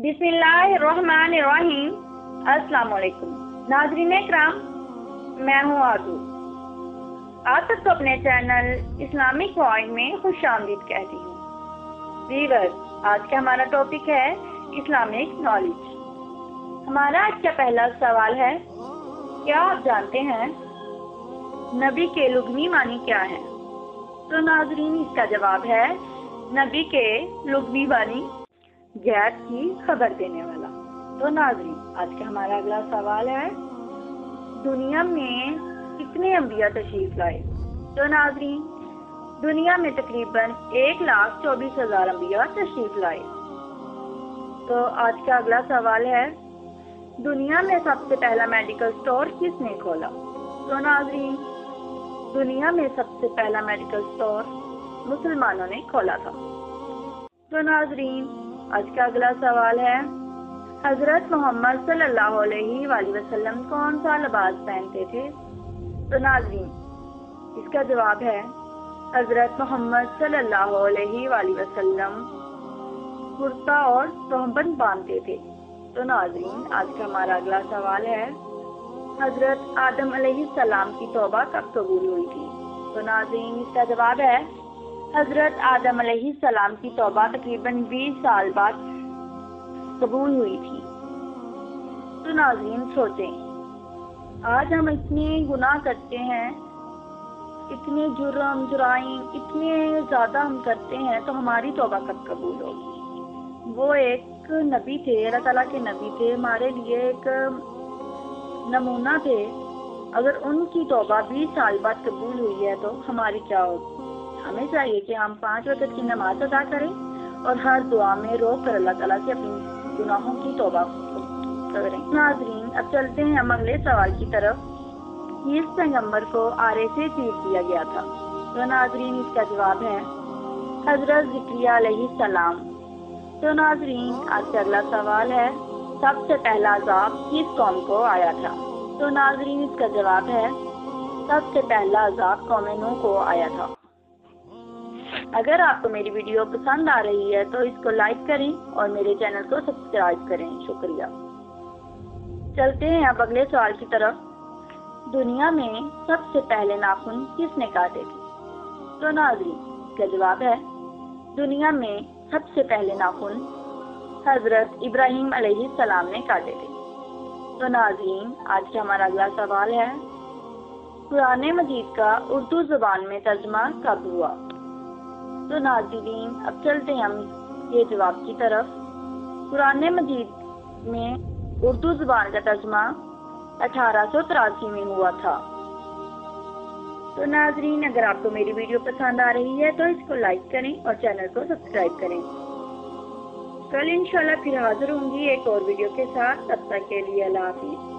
बिस्मिल्लाहिर्रहमानिर्रहीम। अस्सलाम वालेकुम नाज़रीन इकराम, मैं हूँ आरज़ू। आप सबको अपने चैनल इस्लामिक पॉइंट में खुशामदीद कहती हूँ। व्यूअर्स, आज का हमारा टॉपिक है इस्लामिक नॉलेज। हमारा आज का पहला सवाल है, क्या आप जानते हैं नबी के लुग़वी मानी क्या है? तो नाज़रीन, इसका जवाब है नबी के लुग़वी मानी गैब की खबर देने वाला। तो नाज़रीन, आज का हमारा अगला सवाल है, दुनिया में कितने अंबिया तशरीफ लाए? तो नाज़रीन, दुनिया में तकरीबन 1,24,000 अंबिया तशरीफ लाए। तो आज का अगला सवाल है, दुनिया में सबसे पहला मेडिकल स्टोर किसने खोला? तो नाज़रीन, दुनिया में सबसे पहला मेडिकल स्टोर मुसलमानों ने खोला था। तो नाज़रीन, आज का अगला सवाल है, हजरत मोहम्मद सल्लल्लाहु अलैहि वसल्लम कौन सा लिबास पहनते थे? तो नाज़रीन, इसका जवाब है हजरत मोहम्मद सल्लल्लाहु अलैहि वसल्लम कुर्ता और तोहबंद बांधते थे। तो नाज़रीन, आज का हमारा अगला सवाल है, हजरत आदम अलैहिस्सलाम की तौबा कब कबूल हुई थी? तो नाज़रीन, इसका जवाब है हजरत आदम अलैहिस्सलाम की तौबा तकरीबन 20 साल बाद कबूल हुई थी। तो नाज़रीन, सोचें, आज हम इतने गुनाह करते हैं, इतने जुराइम इतने ज़्यादा हम करते हैं, तो हमारी तौबा कब कबूल होगी? वो एक नबी थे, अल्लाह ताला के नबी थे, हमारे लिए एक नमूना थे। अगर उनकी तौबा 20 साल बाद कबूल हुई है तो हमारी क्या होगी? हमें चाहिए कि हम 5 वक्त की नमाज अदा करें और हर दुआ में रो कर अल्लाह ताला से अपनी गुनाहों की तौबा करें। नाज़रीन, अब चलते हैं हम अगले सवाल की तरफ। किस पैगंबर को आरे से चीर दिया गया था? तो नाज़रीन, इसका जवाब है हजरत ज़करिया अलैहिस्सलाम। तो नाज़रीन, आज का अगला सवाल है, सबसे पहला अज़ाब किस कौम को आया था? तो नाज़रीन, इसका जवाब है सबसे पहला अज़ाब कौम नूह को आया था। अगर आपको मेरी वीडियो पसंद आ रही है तो इसको लाइक करें और मेरे चैनल को सब्सक्राइब करें। शुक्रिया। चलते हैं अब अगले सवाल की तरफ। दुनिया में सबसे पहले नाखून किसने काटे थे? तो नाज़रीन, इसका जवाब है दुनिया में सबसे पहले नाखून हजरत इब्राहिम अलैहिस्सलाम ने काटे थे। तो नाज़रीन, आज का हमारा अगला सवाल है, कुरान मजीद का उर्दू ज़ुबान में तर्जुमा कब हुआ? तो नाज़रीन, अब चलते हैं हम ये जवाब की तरफ। कुरान मजीद में उर्दू ज़ुबान का तर्जुमा 1883 में हुआ था। तो नाज़रीन, अगर आपको मेरी वीडियो पसंद आ रही है तो इसको लाइक करें और चैनल को सब्सक्राइब करें। कल इंशाल्लाह फिर हाजिर होंगी एक और वीडियो के साथ। तब तक के लिए अल्लाह हाफ़िज़।